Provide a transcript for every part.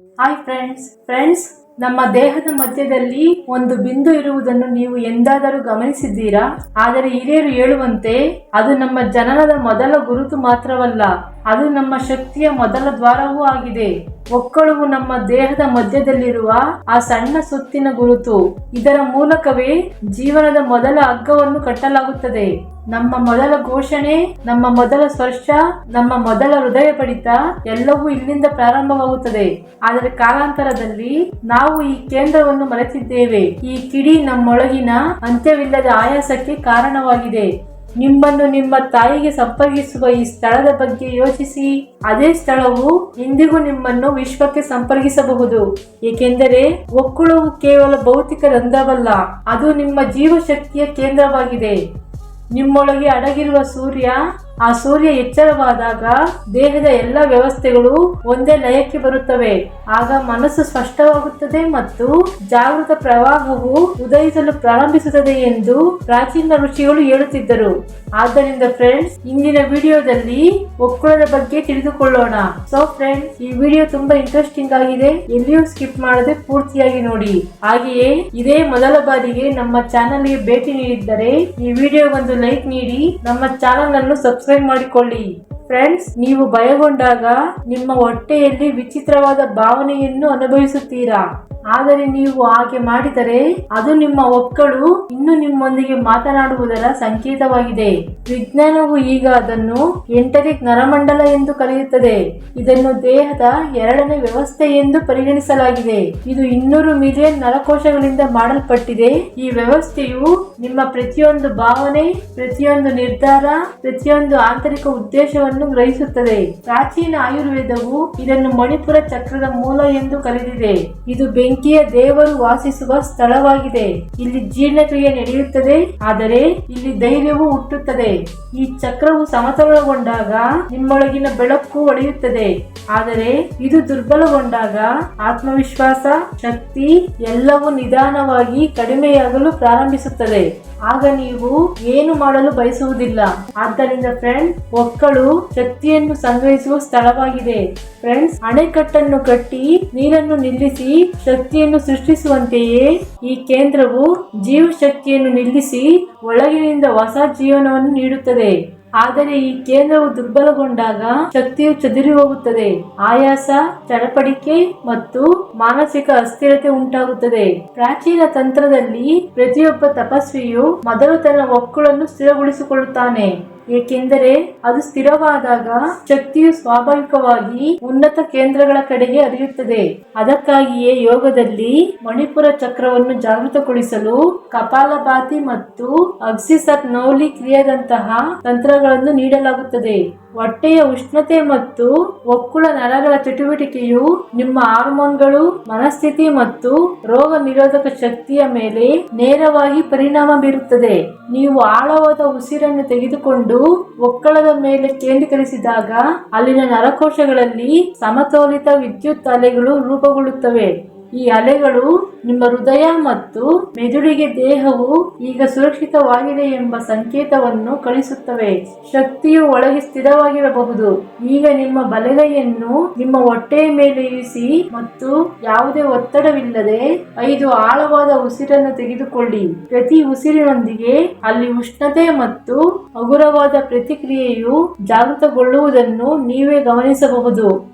Hi friends ನಮ್ಮ ದೇಹದ ಮಧ್ಯದಲ್ಲಿ ಒಂದು ಬಿಂದು ಇರುವುದನ್ನು ನೀವು ಎಂದಾದರೂ ಗಮನಿಸಿದ್ದೀರಾ? ಆದರೆ ಹಿರಿಯರು ಹೇಳುವಂತೆ ಅದು ನಮ್ಮ ಜನನದ ಮೊದಲ ಗುರುತು ಮಾತ್ರವಲ್ಲ, ಅದು ನಮ್ಮ ಶಕ್ತಿಯ ಮೊದಲ ದ್ವಾರವೂ ಆಗಿದೆ. ಒಕ್ಕಳುವು ನಮ್ಮ ದೇಹದ ಮಧ್ಯದಲ್ಲಿರುವ ಆ ಸಣ್ಣ ಸುತ್ತಿನ ಗುರುತು. ಇದರ ಮೂಲಕವೇ ಜೀವನದ ಮೊದಲ ಹಗ್ಗವನ್ನು ಕಟ್ಟಲಾಗುತ್ತದೆ. ನಮ್ಮ ಮೊದಲ ಘೋಷಣೆ, ನಮ್ಮ ಮೊದಲ ಸ್ಪರ್ಶ, ನಮ್ಮ ಮೊದಲ ಹೃದಯ ಬಡಿತ ಎಲ್ಲವೂ ಇಲ್ಲಿಂದ ಪ್ರಾರಂಭವಾಗುತ್ತದೆ. ಆದರೆ ಕಾಲಾಂತರದಲ್ಲಿ ನಾವು ಈ ಕೇಂದ್ರವನ್ನು ಮರೆತಿದ್ದೇವೆ. ಈ ಕಿಡಿ ನಮ್ಮೊಳಗಿನ ಅಂತ್ಯವಿಲ್ಲದ ಆಯಾಸಕ್ಕೆ ಕಾರಣವಾಗಿದೆ. ನಿಮ್ಮನ್ನು ನಿಮ್ಮ ತಾಯಿಗೆ ಸಂಪರ್ಕಿಸುವ ಈ ಸ್ಥಳದ ಬಗ್ಗೆ ಯೋಚಿಸಿ. ಅದೇ ಸ್ಥಳವು ಇಂದಿಗೂ ನಿಮ್ಮನ್ನು ವಿಶ್ವಕ್ಕೆ ಸಂಪರ್ಕಿಸಬಹುದು. ಏಕೆಂದರೆ ಒಕ್ಕುಳವು ಕೇವಲ ಭೌತಿಕ ರಂಧ್ರವಲ್ಲ, ಅದು ನಿಮ್ಮ ಜೀವಶಕ್ತಿಯ ಕೇಂದ್ರವಾಗಿದೆ. ನಿಮ್ಮೊಳಗೆ ಅಡಗಿರುವ ಸೂರ್ಯ, ಆ ಸೂರ್ಯ ಎಚ್ಚರವಾದಾಗ ದೇಹದ ಎಲ್ಲ ವ್ಯವಸ್ಥೆಗಳು ಒಂದೇ ಲಯಕ್ಕೆ ಬರುತ್ತವೆ. ಆಗ ಮನಸ್ಸು ಸ್ಪಷ್ಟವಾಗುತ್ತದೆ ಮತ್ತು ಜಾಗೃತ ಪ್ರವಾಹವು ಉದಯಿಸಲು ಪ್ರಾರಂಭಿಸುತ್ತದೆ ಎಂದು ಪ್ರಾಚೀನ ಋಷಿಗಳು ಹೇಳುತ್ತಿದ್ದರು. ಆದ್ದರಿಂದ ಫ್ರೆಂಡ್ಸ್, ಇಂದಿನ ವಿಡಿಯೋದಲ್ಲಿ ಒಕ್ಕುಳದ ಬಗ್ಗೆ ತಿಳಿದುಕೊಳ್ಳೋಣ. ಸೊ ಫ್ರೆಂಡ್ಸ್, ಈ ವಿಡಿಯೋ ತುಂಬಾ ಇಂಟ್ರೆಸ್ಟಿಂಗ್ ಆಗಿದೆ. ಎಲ್ಲಿಯೂ ಸ್ಕಿಪ್ ಮಾಡದೆ ಪೂರ್ತಿಯಾಗಿ ನೋಡಿ. ಹಾಗೆಯೇ ಇದೇ ಮೊದಲ ಬಾರಿಗೆ ನಮ್ಮ ಚಾನೆಲ್ಗೆ ಭೇಟಿ ನೀಡಿದ್ದರೆ ಈ ವಿಡಿಯೋಗೊಂದು ಲೈಕ್ ನೀಡಿ ನಮ್ಮ ಚಾನೆಲ್ ಅನ್ನು ಸಬ್ಸ್ಕ್ರೈಬ್ ಮಾಡಿಕೊಳ್ಳಿ. ಫ್ರೆಂಡ್ಸ್, ನೀವು ಭಯಗೊಂಡಾಗ ನಿಮ್ಮ ಹೊಟ್ಟೆಯಲ್ಲಿ ವಿಚಿತ್ರವಾದ ಭಾವನೆಯನ್ನು ಅನುಭವಿಸುತ್ತೀರಾ? ಆದರೆ ನೀವು ಹಾಗೆ ಮಾಡಿದರೆ ಅದು ನಿಮ್ಮ ಒಕ್ಕಳು ಇನ್ನು ನಿಮ್ಮೊಂದಿಗೆ ಮಾತನಾಡುವುದರ ಸಂಕೇತವಾಗಿದೆ. ವಿಜ್ಞಾನವು ಈಗ ಅದನ್ನು ಎಂಟರಿಕ್ ನರಮಂಡಲ ಎಂದು ಕರೆಯುತ್ತದೆ. ಇದನ್ನು ದೇಹದ ಎರಡನೇ ವ್ಯವಸ್ಥೆ ಎಂದು ಪರಿಗಣಿಸಲಾಗಿದೆ. ಇದು 200 ಮಿಲಿಯನ್ ನರಕೋಶಗಳಿಂದ ಮಾಡಲ್ಪಟ್ಟಿದೆ. ಈ ವ್ಯವಸ್ಥೆಯು ನಿಮ್ಮ ಪ್ರತಿಯೊಂದು ಭಾವನೆ, ಪ್ರತಿಯೊಂದು ನಿರ್ಧಾರ, ಪ್ರತಿಯೊಂದು ಆಂತರಿಕ ಉದ್ದೇಶವನ್ನು ಗ್ರಹಿಸುತ್ತದೆ. ಪ್ರಾಚೀನ ಆಯುರ್ವೇದವು ಇದನ್ನು ಮಣಿಪುರ ಚಕ್ರದ ಮೂಲ ಎಂದು ಕರೆದಿದೆ. ಇದು ಬೆಂಕಿಯ ದೇವರು ವಾಸಿಸುವ ಸ್ಥಳವಾಗಿದೆ. ಇಲ್ಲಿ ಜೀರ್ಣಕ್ರಿಯೆ ನಡೆಯುತ್ತದೆ, ಆದರೆ ಇಲ್ಲಿ ಧೈರ್ಯವು ಹುಟ್ಟುತ್ತದೆ. ಈ ಚಕ್ರವು ಸಮತೋಲನಗೊಂಡಾಗ ನಿಮ್ಮೊಳಗಿನ ಬೆಳಕು ಹೊಳೆಯುತ್ತದೆ. ಆದರೆ ಇದು ದುರ್ಬಲಗೊಂಡಾಗ ಆತ್ಮವಿಶ್ವಾಸ, ಶಕ್ತಿ ಎಲ್ಲವೂ ನಿಧಾನವಾಗಿ ಕಡಿಮೆಯಾಗಲು ಪ್ರಾರಂಭಿಸುತ್ತದೆ. ಆಗ ನೀವು ಏನು ಮಾಡಲು ಬಯಸುವುದಿಲ್ಲ. ಆದ್ದರಿಂದ ಫ್ರೆಂಡ್ಸ್, ಒಕ್ಕಳು ಶಕ್ತಿಯನ್ನು ಸಂಗ್ರಹಿಸುವ ಸ್ಥಳವಾಗಿದೆ. ಫ್ರೆಂಡ್ಸ್, ಅಣೆಕಟ್ಟನ್ನು ಕಟ್ಟಿ ನೀರನ್ನು ನಿಲ್ಲಿಸಿ ಶಕ್ತಿಯನ್ನು ಸೃಷ್ಟಿಸುವಂತೆಯೇ ಈ ಕೇಂದ್ರವು ಜೀವಶಕ್ತಿಯನ್ನು ನಿಲ್ಲಿಸಿ ಒಳಗಿನಿಂದ ಹೊಸ ಜೀವನವನ್ನು ನೀಡುತ್ತದೆ. ಆದರೆ ಈ ಕೇಂದ್ರವು ದುರ್ಬಲಗೊಂಡಾಗ ಶಕ್ತಿಯು ಚದುರಿ ಹೋಗುತ್ತದೆ. ಆಯಾಸ, ಚಡಪಡಿಕೆ ಮತ್ತು ಮಾನಸಿಕ ಅಸ್ಥಿರತೆ ಉಂಟಾಗುತ್ತದೆ. ಪ್ರಾಚೀನ ತಂತ್ರದಲ್ಲಿ ಪ್ರತಿಯೊಬ್ಬ ತಪಸ್ವಿಯು ಮೊದಲು ತನ್ನ ಒಕ್ಕಳನ್ನು ಸ್ಥಿರಗೊಳಿಸಿಕೊಳ್ಳುತ್ತಾನೆ. ಏಕೆಂದರೆ ಅದು ಸ್ಥಿರವಾದಾಗ ಶಕ್ತಿಯು ಸ್ವಾಭಾವಿಕವಾಗಿ ಉನ್ನತ ಕೇಂದ್ರಗಳ ಕಡೆಗೆ ಹರಿಯುತ್ತದೆ. ಅದಕ್ಕಾಗಿಯೇ ಯೋಗದಲ್ಲಿ ಮಣಿಪುರ ಚಕ್ರವನ್ನು ಜಾಗೃತಗೊಳಿಸಲು ಕಪಾಲಭಾತಿ ಮತ್ತು ಅಕ್ಸಿಸರ್ ನೌಲಿ ಕ್ರಿಯೆದಂತಹ ತಂತ್ರಗಳನ್ನು ನೀಡಲಾಗುತ್ತದೆ. ಹೊಟ್ಟೆಯ ಉಷ್ಣತೆ ಮತ್ತು ಒಕ್ಕುಳ ನರಗಳ ಚಟುವಟಿಕೆಯು ನಿಮ್ಮ ಹಾರ್ಮೋನ್ಗಳು, ಮನಸ್ಥಿತಿ ಮತ್ತು ರೋಗ ನಿರೋಧಕ ಶಕ್ತಿಯ ಮೇಲೆ ನೇರವಾಗಿ ಪರಿಣಾಮ ಬೀರುತ್ತದೆ. ನೀವು ಆಳವಾದ ಉಸಿರನ್ನು ತೆಗೆದುಕೊಂಡು ಒಕ್ಕಳದ ಮೇಲೆ ಕೇಂದ್ರೀಕರಿಸಿದಾಗ ಅಲ್ಲಿನ ನರಕೋಶಗಳಲ್ಲಿ ಸಮತೋಲಿತ ವಿದ್ಯುತ್ ಅಲೆಗಳು ರೂಪುಗೊಳ್ಳುತ್ತವೆ. ಈ ಅಲೆಗಳು ನಿಮ್ಮ ಹೃದಯ ಮತ್ತು ಮೆದುಳಿಗೆ ದೇಹವು ಈಗ ಸುರಕ್ಷಿತವಾಗಿದೆ ಎಂಬ ಸಂಕೇತವನ್ನು ಕಳಿಸುತ್ತವೆ. ಶಕ್ತಿಯು ಒಳಗೆ ಸ್ಥಿರವಾಗಿರಬಹುದು. ಈಗ ನಿಮ್ಮ ಬಲಗೈಯನ್ನು ನಿಮ್ಮ ಹೊಟ್ಟೆಯ ಮೇಲೆ ಇರಿಸಿ ಮತ್ತು ಯಾವುದೇ ಒತ್ತಡವಿಲ್ಲದೆ 5 ಆಳವಾದ ಉಸಿರನ್ನು ತೆಗೆದುಕೊಳ್ಳಿ. ಪ್ರತಿ ಉಸಿರಿನೊಂದಿಗೆ ಅಲ್ಲಿ ಉಷ್ಣತೆ ಮತ್ತು ಹಗುರವಾದ ಪ್ರತಿಕ್ರಿಯೆಯು ಜಾಗೃತಗೊಳ್ಳುವುದನ್ನು ನೀವೇ ಗಮನಿಸಬಹುದು.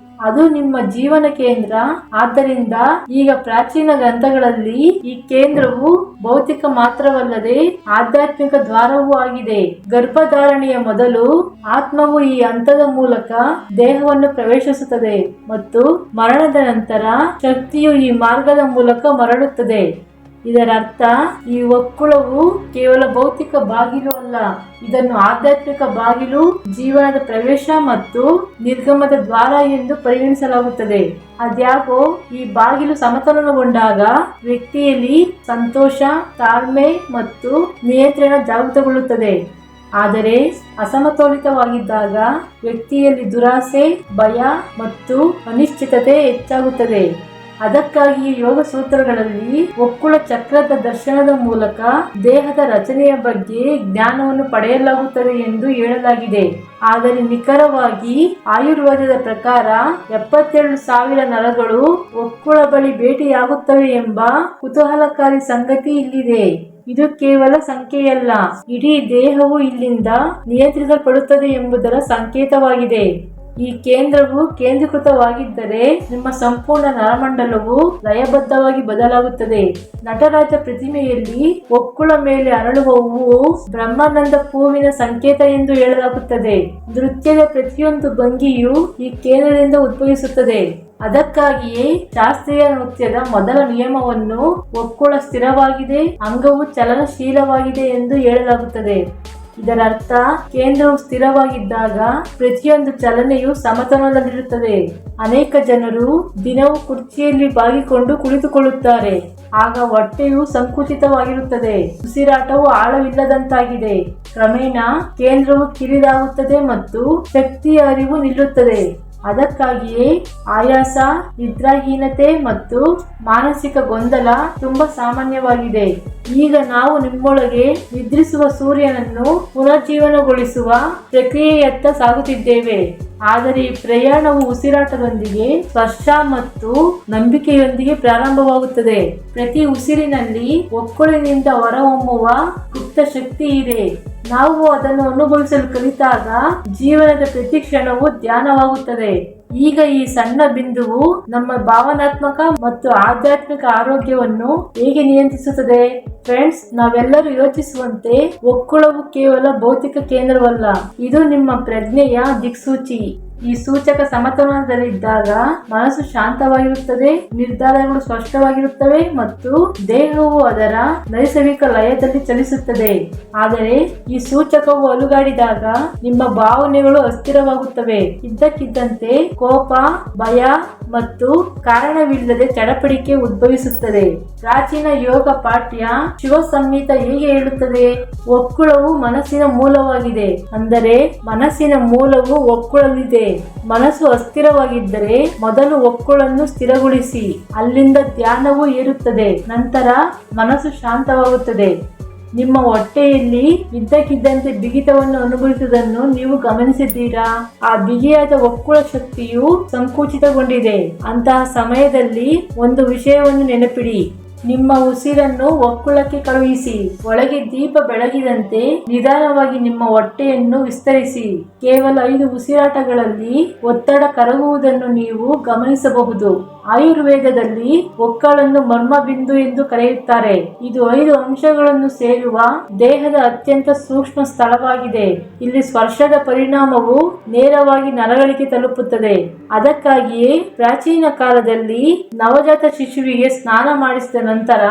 ಅದು ನಿಮ್ಮ ಜೀವನ ಕೇಂದ್ರ. ಆದ್ದರಿಂದ ಈಗ ಪ್ರಾಚೀನ ಗ್ರಂಥಗಳಲ್ಲಿ ಈ ಕೇಂದ್ರವು ಭೌತಿಕ ಮಾತ್ರವಲ್ಲದೆ ಆಧ್ಯಾತ್ಮಿಕ ದ್ವಾರವೂ ಆಗಿದೆ. ಗರ್ಭಧಾರಣೆಯ ಮೊದಲು ಆತ್ಮವು ಈ ಹಂತದ ಮೂಲಕ ದೇಹವನ್ನು ಪ್ರವೇಶಿಸುತ್ತದೆ ಮತ್ತು ಮರಣದ ನಂತರ ಶಕ್ತಿಯು ಈ ಮಾರ್ಗದ ಮೂಲಕ ಮರಳುತ್ತದೆ. ಇದರರ್ಥ ಈ ಒಕ್ಕುಳವು ಕೇವಲ ಭೌತಿಕ ಬಾಗಿಲು ಅಲ್ಲ, ಇದನ್ನು ಆಧ್ಯಾತ್ಮಿಕ ಬಾಗಿಲು, ಜೀವನದ ಪ್ರವೇಶ ಮತ್ತು ನಿರ್ಗಮದ ದ್ವಾರ ಎಂದು ಪರಿಗಣಿಸಲಾಗುತ್ತದೆ. ಅದ್ಯಾಗೋ ಈ ಬಾಗಿಲು ಸಮತೋಲನಗೊಂಡಾಗ ವ್ಯಕ್ತಿಯಲ್ಲಿ ಸಂತೋಷ, ತಾಳ್ಮೆ ಮತ್ತು ನಿಯಂತ್ರಣ ಜಾಗೃತಗೊಳ್ಳುತ್ತದೆ. ಆದರೆ ಅಸಮತೋಲಿತವಾಗಿದ್ದಾಗ ವ್ಯಕ್ತಿಯಲ್ಲಿ ದುರಾಸೆ, ಭಯ ಮತ್ತು ಅನಿಶ್ಚಿತತೆ ಹೆಚ್ಚಾಗುತ್ತದೆ. ಅದಕ್ಕಾಗಿ ಯೋಗ ಸೂತ್ರಗಳಲ್ಲಿ ಒಕ್ಕುಳ ಚಕ್ರದ ದರ್ಶನದ ಮೂಲಕ ದೇಹದ ರಚನೆಯ ಬಗ್ಗೆ ಜ್ಞಾನವನ್ನು ಪಡೆಯಲಾಗುತ್ತದೆ ಎಂದು ಹೇಳಲಾಗಿದೆ. ಆದರೆ ನಿಖರವಾಗಿ ಆಯುರ್ವೇದದ ಪ್ರಕಾರ 72,000 ನರಗಳು ಒಕ್ಕುಳ ಬಳಿ ಭೇಟಿಯಾಗುತ್ತವೆ ಎಂಬ ಕುತೂಹಲಕಾರಿ ಸಂಗತಿ ಇಲ್ಲಿದೆ. ಇದು ಕೇವಲ ಸಂಖ್ಯೆಯಲ್ಲ, ಇಡೀ ದೇಹವು ಇಲ್ಲಿಂದ ನಿಯಂತ್ರಿಸಲ್ಪಡುತ್ತದೆ ಎಂಬುದರ ಸಂಕೇತವಾಗಿದೆ. ಈ ಕೇಂದ್ರವು ಕೇಂದ್ರೀಕೃತವಾಗಿದ್ದರೆ ನಿಮ್ಮ ಸಂಪೂರ್ಣ ನರಮಂಡಲವು ಲಯಬದ್ಧವಾಗಿ ಬದಲಾಗುತ್ತದೆ. ನಟರಾಜ ಪ್ರತಿಮೆಯಲ್ಲಿ ಒಕ್ಕುಳ ಮೇಲೆ ಅರಳುವ ಹೂವು ಬ್ರಹ್ಮಾನಂದ ಹೂವಿನ ಸಂಕೇತ ಎಂದು ಹೇಳಲಾಗುತ್ತದೆ. ನೃತ್ಯದ ಪ್ರತಿಯೊಂದು ಭಂಗಿಯೂ ಈ ಕೇಂದ್ರದಿಂದ ಉದ್ಭವಿಸುತ್ತದೆ. ಅದಕ್ಕಾಗಿಯೇ ಶಾಸ್ತ್ರೀಯ ನೃತ್ಯದ ಮೊದಲ ನಿಯಮವನ್ನು ಒಕ್ಕುಳ ಸ್ಥಿರವಾಗಿದೆ, ಅಂಗವು ಚಲನಶೀಲವಾಗಿದೆ ಎಂದು ಹೇಳಲಾಗುತ್ತದೆ. ಇದರರ್ಥ ಕೇಂದ್ರವು ಸ್ಥಿರವಾಗಿದ್ದಾಗ ಪ್ರತಿಯೊಂದು ಚಲನೆಯು ಸಮತೋಲನದಲ್ಲಿರುತ್ತದೆ. ಅನೇಕ ಜನರು ದಿನವೂ ಕುರ್ಚಿಯಲ್ಲಿ ಬಾಗಿಕೊಂಡು ಕುಳಿತುಕೊಳ್ಳುತ್ತಾರೆ. ಆಗ ಹೊಟ್ಟೆಯು ಸಂಕುಚಿತವಾಗಿರುತ್ತದೆ, ಉಸಿರಾಟವು ಆಳವಿಲ್ಲದಂತಾಗಿದೆ. ಕ್ರಮೇಣ ಕೇಂದ್ರವು ಕಿರಿದಾಗುತ್ತದೆ ಮತ್ತು ಶಕ್ತಿಯ ಅರಿವು ನಿಲ್ಲುತ್ತದೆ. ಅದಕ್ಕಾಗಿಯೇ ಆಯಾಸ, ನಿದ್ರಾಹೀನತೆ ಮತ್ತು ಮಾನಸಿಕ ಗೊಂದಲ ತುಂಬಾ ಸಾಮಾನ್ಯವಾಗಿದೆ. ಈಗ ನಾವು ನಿಮ್ಮೊಳಗೆ ನಿದ್ರಿಸುವ ಸೂರ್ಯನನ್ನು ಪುನರ್ಜೀವನಗೊಳಿಸುವ ಪ್ರಕ್ರಿಯೆಯತ್ತ ಸಾಗುತ್ತಿದ್ದೇವೆ. ಆದರೆ ಈ ಪ್ರಯಾಣವು ಉಸಿರಾಟದೊಂದಿಗೆ, ಸ್ಪರ್ಶ ಮತ್ತು ನಂಬಿಕೆಯೊಂದಿಗೆ ಪ್ರಾರಂಭವಾಗುತ್ತದೆ. ಪ್ರತಿ ಉಸಿರಿನಲ್ಲಿ ಒಕ್ಕುಳಿನಿಂದ ಹೊರಹೊಮ್ಮುವ ಗುಪ್ತ ಶಕ್ತಿ ಇದೆ. ನಾವು ಅದನ್ನು ಅನುಭವಿಸಲು ಕಲಿತಾಗ ಜೀವನದ ಪ್ರತಿ ಕ್ಷಣವೂ ಧ್ಯಾನವಾಗುತ್ತದೆ. ಈಗ ಈ ಸಣ್ಣ ಬಿಂದುವು ನಮ್ಮ ಭಾವನಾತ್ಮಕ ಮತ್ತು ಆಧ್ಯಾತ್ಮಿಕ ಆರೋಗ್ಯವನ್ನು ಹೇಗೆ ನಿಯಂತ್ರಿಸುತ್ತದೆ? ಫ್ರೆಂಡ್ಸ್, ನಾವೆಲ್ಲರೂ ಯೋಚಿಸುವಂತೆ ಒಕ್ಕುಳವು ಕೇವಲ ಭೌತಿಕ ಕೇಂದ್ರವಲ್ಲ, ಇದು ನಿಮ್ಮ ಪ್ರಜ್ಞೆಯ ದಿಕ್ಸೂಚಿ. ಈ ಸೂಚಕ ಸಮತೋಲನದಲ್ಲಿದ್ದಾಗ ಮನಸ್ಸು ಶಾಂತವಾಗಿರುತ್ತದೆ, ನಿರ್ಧಾರಗಳು ಸ್ಪಷ್ಟವಾಗಿರುತ್ತವೆ ಮತ್ತು ದೇಹವು ಅದರ ನೈಸರ್ಗಿಕ ಲಯದಲ್ಲಿ ಚಲಿಸುತ್ತದೆ. ಆದರೆ ಈ ಸೂಚಕವು ಅಲುಗಾಡಿದಾಗ ನಿಮ್ಮ ಭಾವನೆಗಳು ಅಸ್ಥಿರವಾಗುತ್ತವೆ. ಇದ್ದಕ್ಕಿದ್ದಂತೆ ಕೋಪ, ಭಯ ಮತ್ತು ಕಾರಣವಿಲ್ಲದೆ ಚಡಪಡಿಕೆ ಉದ್ಭವಿಸುತ್ತದೆ. ಪ್ರಾಚೀನ ಯೋಗ ಪಾಠ್ಯ ಶಿವ ಸಂಹಿತ ಹೇಗೆ ಹೇಳುತ್ತದೆ? ಒಕ್ಕುಳವು ಮನಸ್ಸಿನ ಮೂಲವಾಗಿದೆ. ಅಂದರೆ ಮನಸ್ಸಿನ ಮೂಲವು ಒಕ್ಕುಳಲ್ಲಿದೆ. ಮನಸ್ಸು ಅಸ್ಥಿರವಾಗಿದ್ದರೆ ಮೊದಲು ಒಕ್ಕುಳನ್ನು ಸ್ಥಿರಗೊಳಿಸಿ, ಅಲ್ಲಿಂದ ಧ್ಯಾನವು ಏರುತ್ತದೆ. ನಂತರ ಮನಸ್ಸು ಶಾಂತವಾಗುತ್ತದೆ. ನಿಮ್ಮ ಹೊಟ್ಟೆಯಲ್ಲಿ ಇದ್ದಕ್ಕಿದ್ದಂತೆ ಬಿಗಿತವನ್ನು ಅನುಭವಿಸುವುದನ್ನು ನೀವು ಗಮನಿಸಿದ್ದೀರಾ? ಆ ಬಿಗಿಯಾದ ಒಕ್ಕುಳ ಶಕ್ತಿಯು ಸಂಕುಚಿತಗೊಂಡಿದೆ. ಅಂತಹ ಸಮಯದಲ್ಲಿ ಒಂದು ವಿಷಯವನ್ನು ನೆನಪಿಡಿ: ನಿಮ್ಮ ಉಸಿರನ್ನು ಒಕ್ಕುಳಕ್ಕೆ ಕಳುಹಿಸಿ. ಒಳಗೆ ದೀಪ ಬೆಳಗಿದಂತೆ ನಿಧಾನವಾಗಿ ನಿಮ್ಮ ಹೊಟ್ಟೆಯನ್ನು ವಿಸ್ತರಿಸಿ. ಕೇವಲ 5 ಉಸಿರಾಟಗಳಲ್ಲಿ ಒತ್ತಡ ಕರಗುವುದನ್ನು ನೀವು ಗಮನಿಸಬಹುದು. ಆಯುರ್ವೇದದಲ್ಲಿ ಒಕ್ಕಳನ್ನು ಮರ್ಮಬಿಂದು ಎಂದು ಕರೆಯುತ್ತಾರೆ. ಇದು 5 ಅಂಶಗಳನ್ನು ಸೇರುವ ದೇಹದ ಅತ್ಯಂತ ಸೂಕ್ಷ್ಮ ಸ್ಥಳವಾಗಿದೆ. ಇಲ್ಲಿ ಸ್ಪರ್ಶದ ಪರಿಣಾಮವು ನೇರವಾಗಿ ನರಗಳಿಗೆ ತಲುಪುತ್ತದೆ. ಅದಕ್ಕಾಗಿಯೇ ಪ್ರಾಚೀನ ಕಾಲದಲ್ಲಿ ನವಜಾತ ಶಿಶುವಿಗೆ ಸ್ನಾನ ಮಾಡಿಸಿದ ನಂತರ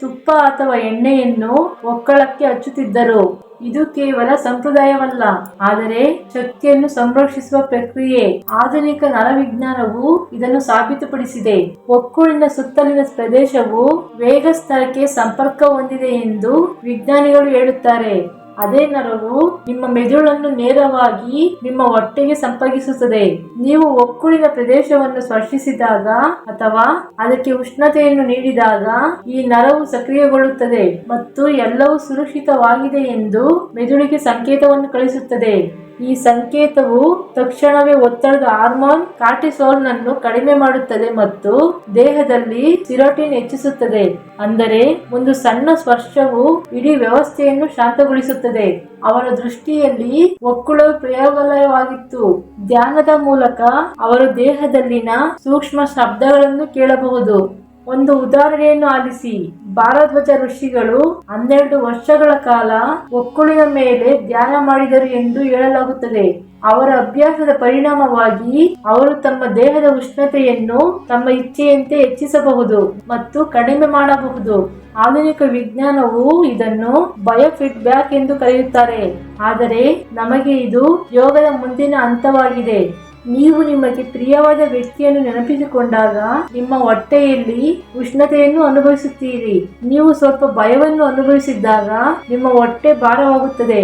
ತುಪ್ಪ ಅಥವಾ ಎಣ್ಣೆಯನ್ನು ಒಕ್ಕಳಕ್ಕೆ ಹಚ್ಚುತ್ತಿದ್ದರು. ಇದು ಕೇವಲ ಸಂಪ್ರದಾಯವಲ್ಲ, ಆದರೆ ಶಕ್ತಿಯನ್ನು ಸಂರಕ್ಷಿಸುವ ಪ್ರಕ್ರಿಯೆ. ಆಧುನಿಕ ನರವಿಜ್ಞಾನವು ಇದನ್ನು ಸಾಬೀತುಪಡಿಸಿದೆ. ಒಕ್ಕುಳಿನ ಸುತ್ತಲಿನ ಪ್ರದೇಶವು ವೇಗ ಸ್ತರಕ್ಕೆ ಸಂಪರ್ಕ ಹೊಂದಿದೆ ಎಂದು ವಿಜ್ಞಾನಿಗಳು ಹೇಳುತ್ತಾರೆ. ಅದೇ ನರವು ನಿಮ್ಮ ಮೆದುಳನ್ನು ನೇರವಾಗಿ ನಿಮ್ಮ ಹೊಟ್ಟೆಗೆ ಸಂಪರ್ಕಿಸುತ್ತದೆ. ನೀವು ಒಕ್ಕುಳಿನ ಪ್ರದೇಶವನ್ನು ಸ್ಪರ್ಶಿಸಿದಾಗ ಅಥವಾ ಅದಕ್ಕೆ ಉಷ್ಣತೆಯನ್ನು ನೀಡಿದಾಗ ಈ ನರವು ಸಕ್ರಿಯಗೊಳ್ಳುತ್ತದೆ ಮತ್ತು ಎಲ್ಲವೂ ಸುರಕ್ಷಿತವಾಗಿದೆ ಎಂದು ಮೆದುಳಿಗೆ ಸಂಕೇತವನ್ನು ಕಳಿಸುತ್ತದೆ. ಈ ಸಂಕೇತವು ತಕ್ಷಣವೇ ಒತ್ತಡದ ಹಾರ್ಮೋನ್ ಕಾರ್ಟಿಸೋಲ್ನನ್ನು ಕಡಿಮೆ ಮಾಡುತ್ತದೆ ಮತ್ತು ದೇಹದಲ್ಲಿ ಸಿರೋಟಿನ್ ಹೆಚ್ಚಿಸುತ್ತದೆ. ಅಂದರೆ ಒಂದು ಸಣ್ಣ ಸ್ಪರ್ಶವು ಇಡೀ ವ್ಯವಸ್ಥೆಯನ್ನು ಶಾಂತಗೊಳಿಸುತ್ತದೆ. ಅವರ ದೃಷ್ಟಿಯಲ್ಲಿ ಒಕ್ಕುಳವು ಪ್ರಯೋಗಾಲಯವಾಗಿತ್ತು. ಧ್ಯಾನದ ಮೂಲಕ ಅವರು ದೇಹದಲ್ಲಿನ ಸೂಕ್ಷ್ಮ ಶಬ್ದಗಳನ್ನು ಕೇಳಬಹುದು. ಒಂದು ಉದಾಹರಣೆಯನ್ನು ಆಲಿಸಿ. ಭಾರದ್ವಾಜ ಋಷಿಗಳು 12 ವರ್ಷಗಳ ಕಾಲ ಒಕ್ಕುಳಿನ ಮೇಲೆ ಧ್ಯಾನ ಮಾಡಿದರು ಎಂದು ಹೇಳಲಾಗುತ್ತದೆ. ಅವರ ಅಭ್ಯಾಸದ ಪರಿಣಾಮವಾಗಿ ಅವರು ತಮ್ಮ ದೇಹದ ಉಷ್ಣತೆಯನ್ನು ತಮ್ಮ ಇಚ್ಛೆಯಂತೆ ಹೆಚ್ಚಿಸಬಹುದು ಮತ್ತು ಕಡಿಮೆ ಮಾಡಬಹುದು. ಆಧುನಿಕ ವಿಜ್ಞಾನವು ಇದನ್ನು ಬಯೋಫೀಡ್ಬ್ಯಾಕ್ ಎಂದು ಕರೆಯುತ್ತಾರೆ. ಆದರೆ ನಮಗೆ ಇದು ಯೋಗದ ಮುಂದಿನ ಹಂತವಾಗಿದೆ. ನೀವು ನಿಮಗೆ ಪ್ರಿಯವಾದ ವ್ಯಕ್ತಿಯನ್ನು ನೆನಪಿಸಿಕೊಂಡಾಗ ನಿಮ್ಮ ಹೊಟ್ಟೆಯಲ್ಲಿ ಉಷ್ಣತೆಯನ್ನು ಅನುಭವಿಸುತ್ತೀರಿ. ನೀವು ಸ್ವಲ್ಪ ಭಯವನ್ನು ಅನುಭವಿಸಿದಾಗ ನಿಮ್ಮ ಹೊಟ್ಟೆ ಭಾರವಾಗುತ್ತದೆ.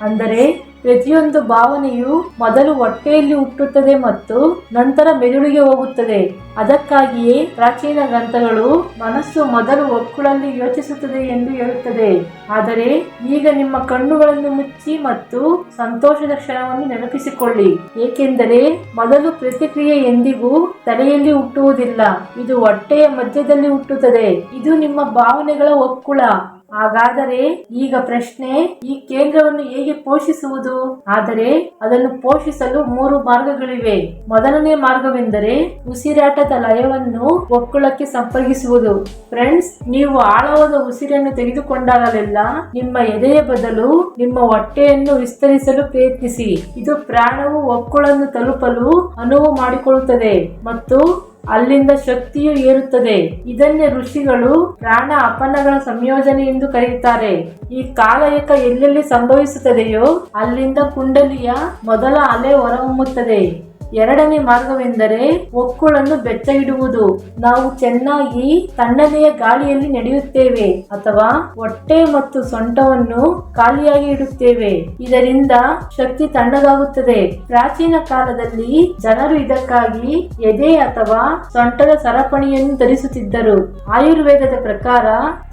ಅಂದರೆ ಪ್ರತಿಯೊಂದು ಭಾವನೆಯು ಮೊದಲು ಹೊಟ್ಟೆಯಲ್ಲಿ ಹುಟ್ಟುತ್ತದೆ ಮತ್ತು ನಂತರ ಮೆದುಳಿಗೆ ಹೋಗುತ್ತದೆ. ಅದಕ್ಕಾಗಿಯೇ ಪ್ರಾಚೀನ ಗ್ರಂಥಗಳು ಮನಸ್ಸು ಮೊದಲು ಹೊಕ್ಕುಳಲ್ಲಿ ಯೋಚಿಸುತ್ತದೆ ಎಂದು ಹೇಳುತ್ತದೆ. ಆದರೆ ಈಗ ನಿಮ್ಮ ಕಣ್ಣುಗಳನ್ನು ಮುಚ್ಚಿ ಮತ್ತು ಸಂತೋಷದ ಕ್ಷಣವನ್ನು ನೆನಪಿಸಿಕೊಳ್ಳಿ, ಏಕೆಂದರೆ ಮೊದಲು ಪ್ರತಿಕ್ರಿಯೆ ಎಂದಿಗೂ ತಲೆಯಲ್ಲಿ ಹುಟ್ಟುವುದಿಲ್ಲ, ಇದು ಹೊಟ್ಟೆಯ ಮಧ್ಯದಲ್ಲಿ ಹುಟ್ಟುತ್ತದೆ. ಇದು ನಿಮ್ಮ ಭಾವನೆಗಳ ಹೊಕ್ಕುಳ. ಹಾಗಾದರೆ ಈಗ ಪ್ರಶ್ನೆ, ಈ ಕೇಂದ್ರವನ್ನು ಹೇಗೆ ಪೋಷಿಸುವುದು? ಆದರೆ ಅದನ್ನು ಪೋಷಿಸಲು 3 ಮಾರ್ಗಗಳಿವೆ. ಮೊದಲನೇ ಮಾರ್ಗವೆಂದರೆ ಉಸಿರಾಟದ ಲಯವನ್ನು ಹೊಕ್ಕುಳಕ್ಕೆ ಸಂಪರ್ಕಿಸುವುದು. ಫ್ರೆಂಡ್ಸ್, ನೀವು ಆಳವಾದ ಉಸಿರನ್ನು ತೆಗೆದುಕೊಂಡಾಗಲೆಲ್ಲ ನಿಮ್ಮ ಎದೆಯ ಬದಲು ನಿಮ್ಮ ಹೊಟ್ಟೆಯನ್ನು ವಿಸ್ತರಿಸಲು ಪ್ರಯತ್ನಿಸಿ. ಇದು ಪ್ರಾಣವು ಹೊಕ್ಕುಳನ್ನು ತಲುಪಲು ಅನುವು ಮಾಡಿಕೊಳ್ಳುತ್ತದೆ ಮತ್ತು ಅಲ್ಲಿಂದ ಶಕ್ತಿಯು ಏರುತ್ತದೆ. ಇದನ್ನೇ ಋಷಿಗಳು ಪ್ರಾಣ ಅಪನಗಳ ಸಂಯೋಜನೆ ಎಂದು ಕರೆಯುತ್ತಾರೆ. ಈ ಕಾಲಯಕ ಎಲ್ಲೆಲ್ಲಿ ಸಂಭವಿಸುತ್ತದೆಯೋ ಅಲ್ಲಿಂದ ಕುಂಡಲಿಯ ಮೊದಲ ಅಲೆ ಹೊರಹೊಮ್ಮುತ್ತದೆ. ಎರಡನೇ ಮಾರ್ಗವೆಂದರೆ ಹೊಕ್ಕುಳನ್ನು ಬೆಚ್ಚಗಿಡುವುದು. ನಾವು ಚೆನ್ನಾಗಿ ತಣ್ಣನೆಯ ಗಾಳಿಯಲ್ಲಿ ನಡೆಯುತ್ತೇವೆ ಅಥವಾ ಹೊಟ್ಟೆ ಮತ್ತು ಸೊಂಟವನ್ನು ಖಾಲಿಯಾಗಿ ಇಡುತ್ತೇವೆ. ಇದರಿಂದ ಶಕ್ತಿ ತಣ್ಣಗಾಗುತ್ತದೆ. ಪ್ರಾಚೀನ ಕಾಲದಲ್ಲಿ ಜನರು ಇದಕ್ಕಾಗಿ ಎದೆ ಅಥವಾ ಸೊಂಟದ ಸರಪಣಿಯನ್ನು ಧರಿಸುತ್ತಿದ್ದರು. ಆಯುರ್ವೇದದ ಪ್ರಕಾರ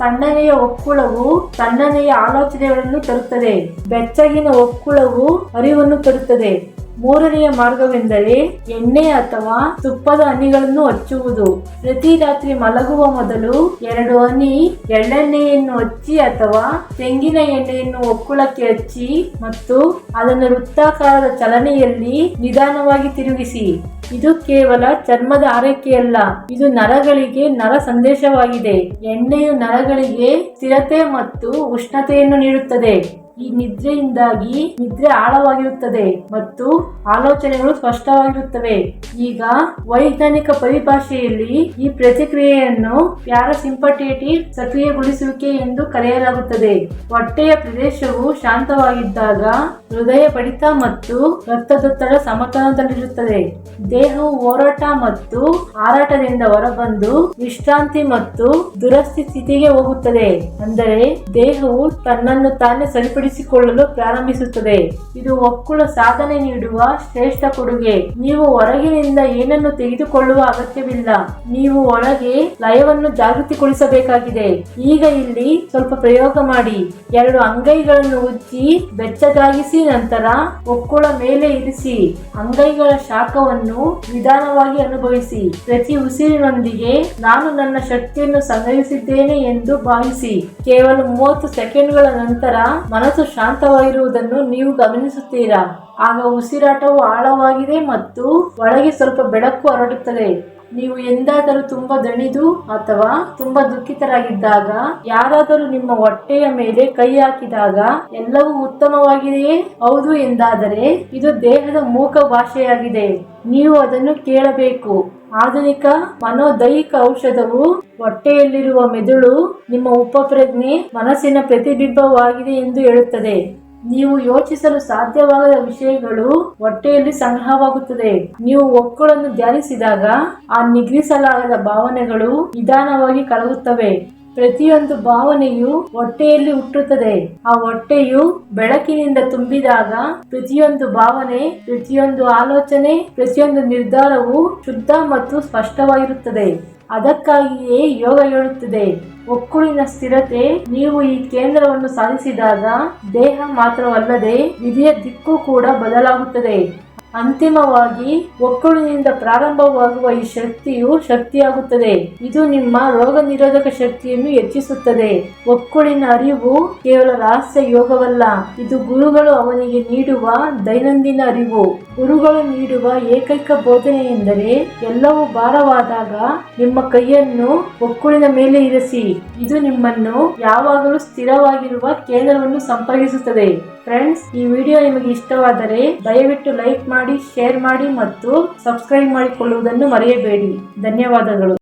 ತಣ್ಣನೆಯ ಹೊಕ್ಕುಳವು ತಣ್ಣನೆಯ ಆಲೋಚನೆಗಳನ್ನು ತರುತ್ತದೆ. ಬೆಚ್ಚಗಿನ ಹೊಕ್ಕುಳವು ಅರಿವನ್ನು ತರುತ್ತದೆ. ಮೂರನೆಯ ಮಾರ್ಗವೆಂದರೆ ಎಣ್ಣೆ ಅಥವಾ ತುಪ್ಪದ ಹನಿಗಳನ್ನು ಹಚ್ಚುವುದು. ಪ್ರತಿ ರಾತ್ರಿ ಮಲಗುವ ಮೊದಲು 2 ಹನಿ ಎಳ್ಳೆಣ್ಣೆಯನ್ನು ಹಚ್ಚಿ ಅಥವಾ ತೆಂಗಿನ ಎಣ್ಣೆಯನ್ನು ಹೊಕ್ಕುಳಕ್ಕೆ ಹಚ್ಚಿ ಮತ್ತು ಅದನ್ನು ವೃತ್ತಾಕಾರದ ಚಲನೆಯಲ್ಲಿ ನಿಧಾನವಾಗಿ ತಿರುಗಿಸಿ. ಇದು ಕೇವಲ ಚರ್ಮದ ಆರೈಕೆಯಲ್ಲ, ಇದು ನರಗಳಿಗೆ ನರ ಸಂದೇಶವಾಗಿದೆ. ಎಣ್ಣೆಯು ನರಗಳಿಗೆ ಸ್ಥಿರತೆ ಮತ್ತು ಉಷ್ಣತೆಯನ್ನು ನೀಡುತ್ತದೆ. ಈ ನಿದ್ರೆಯಿಂದಾಗಿ ನಿದ್ರೆ ಆಳವಾಗಿರುತ್ತದೆ ಮತ್ತು ಆಲೋಚನೆಗಳು ಸ್ಪಷ್ಟವಾಗಿರುತ್ತವೆ. ಈಗ ವೈಜ್ಞಾನಿಕ ಪರಿಭಾಷೆಯಲ್ಲಿ ಈ ಪ್ರತಿಕ್ರಿಯೆಯನ್ನು ಪ್ಯಾರಾಸಿಂಪಥೆಟಿಕ್ ಸಕ್ರಿಯಗೊಳಿಸುವಿಕೆ ಎಂದು ಕರೆಯಲಾಗುತ್ತದೆ. ಹೊಟ್ಟೆಯ ಪ್ರದೇಶವು ಶಾಂತವಾಗಿದ್ದಾಗ ಹೃದಯ ಬಡಿತ ಮತ್ತು ರಕ್ತದೊತ್ತಡ ಸಮತೋಲನದಲ್ಲಿರುತ್ತದೆ. ದೇಹವು ಹೋರಾಟ ಮತ್ತು ಹಾರಾಟದಿಂದ ಹೊರಬಂದು ವಿಶ್ರಾಂತಿ ಮತ್ತು ದುರಸ್ತಿ ಸ್ಥಿತಿಗೆ ಹೋಗುತ್ತದೆ. ಅಂದರೆ ದೇಹವು ತನ್ನನ್ನು ತಾನೇ ಸರಿಪಡಿಸಿಕೊಳ್ಳಲು ಪ್ರಾರಂಭಿಸುತ್ತದೆ. ಇದು ಹೊಕ್ಕುಳ ಸಾಧನೆ ನೀಡುವ ಶ್ರೇಷ್ಠ ಕೊಡುಗೆ. ನೀವು ಹೊರಗಿನಿಂದ ಏನನ್ನು ತೆಗೆದುಕೊಳ್ಳುವ ಅಗತ್ಯವಿಲ್ಲ, ನೀವು ಒಳಗೆ ಲಯವನ್ನು ಜಾಗೃತಿಗೊಳಿಸಬೇಕಾಗಿದೆ. ಈಗ ಇಲ್ಲಿ ಸ್ವಲ್ಪ ಪ್ರಯೋಗ ಮಾಡಿ. 2 ಅಂಗೈಗಳನ್ನು ಉಜ್ಜಿ ಬೆಚ್ಚಗಾಗಿಸಿ ನಂತರ ಹೊಕ್ಕುಳ ಮೇಲೆ ಇರಿಸಿ. ಅಂಗೈಗಳ ಶಾಖವನ್ನು ನಿಧಾನವಾಗಿ ಅನುಭವಿಸಿ. ಪ್ರತಿ ಉಸಿರಿನೊಂದಿಗೆ ನಾನು ನನ್ನ ಶಕ್ತಿಯನ್ನು ಸಂಗ್ರಹಿಸಿದ್ದೇನೆ ಎಂದು ಭಾವಿಸಿ. ಕೇವಲ 30 ಸೆಕೆಂಡ್ಗಳ ನಂತರ ಮನಸ್ಸು ಶಾಂತವಾಗಿರುವುದನ್ನು ನೀವು ಗಮನಿಸುತ್ತೀರಾ. ಆಗ ಉಸಿರಾಟವು ಆಳವಾಗಿದೆ ಮತ್ತು ಒಳಗೆ ಸ್ವಲ್ಪ ಬೆಳಕು ಹರಡುತ್ತದೆ. ನೀವು ಎಂದಾದರೂ ತುಂಬಾ ದಣಿದು ಅಥವಾ ತುಂಬಾ ದುಃಖಿತರಾಗಿದ್ದಾಗ, ಯಾರಾದರೂ ನಿಮ್ಮ ಹೊಟ್ಟೆಯ ಮೇಲೆ ಕೈ ಹಾಕಿದಾಗ ಎಲ್ಲವೂ ಉತ್ತಮವಾಗಿದೆಯೇ? ಹೌದು ಎಂದಾದರೆ ಇದು ದೇಹದ ಮೂಕ ಭಾಷೆಯಾಗಿದೆ. ನೀವು ಅದನ್ನು ಕೇಳಬೇಕು. ಆಧುನಿಕ ಮನೋದೈಹಿಕ ಔಷಧವು ಹೊಟ್ಟೆಯಲ್ಲಿರುವ ಮೆದುಳು ನಿಮ್ಮ ಉಪಪ್ರಜ್ಞೆ ಮನಸ್ಸಿನ ಪ್ರತಿಬಿಂಬವಾಗಿದೆ ಎಂದು ಹೇಳುತ್ತದೆ. ನೀವು ಯೋಚಿಸಲು ಸಾಧ್ಯವಾಗದ ವಿಷಯಗಳು ಹೊಟ್ಟೆಯಲ್ಲಿ ಸಂಗ್ರಹವಾಗುತ್ತದೆ. ನೀವು ಹೊಕ್ಕುಳನ್ನು ಧ್ಯಾನಿಸಿದಾಗ ಆ ನಿಗ್ರಹಿಸಲಾಗದ ಭಾವನೆಗಳು ನಿಧಾನವಾಗಿ ಕರಗುತ್ತವೆ. ಪ್ರತಿಯೊಂದು ಭಾವನೆಯು ಹೊಟ್ಟೆಯಲ್ಲಿ ಹುಟ್ಟುತ್ತದೆ. ಆ ಹೊಟ್ಟೆಯು ಬೆಳಕಿನಿಂದ ತುಂಬಿದಾಗ ಪ್ರತಿಯೊಂದು ಭಾವನೆ, ಪ್ರತಿಯೊಂದು ಆಲೋಚನೆ, ಪ್ರತಿಯೊಂದು ನಿರ್ಧಾರವು ಶುದ್ಧ ಮತ್ತು ಸ್ಪಷ್ಟವಾಗಿರುತ್ತದೆ. ಅದಕ್ಕಾಗಿಯೇ ಯೋಗ ಹೇಳುತ್ತದೆ, ಹೊಕ್ಕುಳಿನ ಸ್ಥಿರತೆ. ನೀವು ಈ ಕೇಂದ್ರವನ್ನು ಸಾಧಿಸಿದಾಗ ದೇಹ ಮಾತ್ರವಲ್ಲದೆ ವಿಧಿಯ ದಿಕ್ಕು ಕೂಡ ಬದಲಾಗುತ್ತದೆ. ಅಂತಿಮವಾಗಿ ಹೊಕ್ಕುಳಿನಿಂದ ಪ್ರಾರಂಭವಾಗುವ ಈ ಶಕ್ತಿಯಾಗುತ್ತದೆ. ಇದು ನಿಮ್ಮ ರೋಗ ನಿರೋಧಕ ಶಕ್ತಿಯನ್ನು ಹೆಚ್ಚಿಸುತ್ತದೆ. ಹೊಕ್ಕುಳಿನ ಅರಿವು ಕೇವಲ ರಹಸ್ಯ ಯೋಗವಲ್ಲ, ಇದು ಗುರುಗಳು ಅವನಿಗೆ ನೀಡುವ ದೈನಂದಿನ ಅರಿವು. ಗುರುಗಳು ನೀಡುವ ಏಕೈಕ ಬೋಧನೆ ಎಂದರೆ ಎಲ್ಲವೂ ಭಾರವಾದಾಗ ನಿಮ್ಮ ಕೈಯನ್ನು ಹೊಕ್ಕುಳಿನ ಮೇಲೆ ಇರಿಸಿ. ಇದು ನಿಮ್ಮನ್ನು ಯಾವಾಗಲೂ ಸ್ಥಿರವಾಗಿರುವ ಕೇಂದ್ರವನ್ನು ಸಂಪರ್ಕಿಸುತ್ತದೆ. ಫ್ರೆಂಡ್ಸ್, ಈ ವಿಡಿಯೋ ನಿಮಗೆ ಇಷ್ಟವಾದರೆ ದಯವಿಟ್ಟು ಲೈಕ್ ಮಾಡಿ, ಶೇರ್ ಮಾಡಿ ಮತ್ತು ಸಬ್ಸ್ಕ್ರೈಬ್ ಮಾಡಿಕೊಳ್ಳುವುದನ್ನು ಮರೆಯಬೇಡಿ. ಧನ್ಯವಾದಗಳು.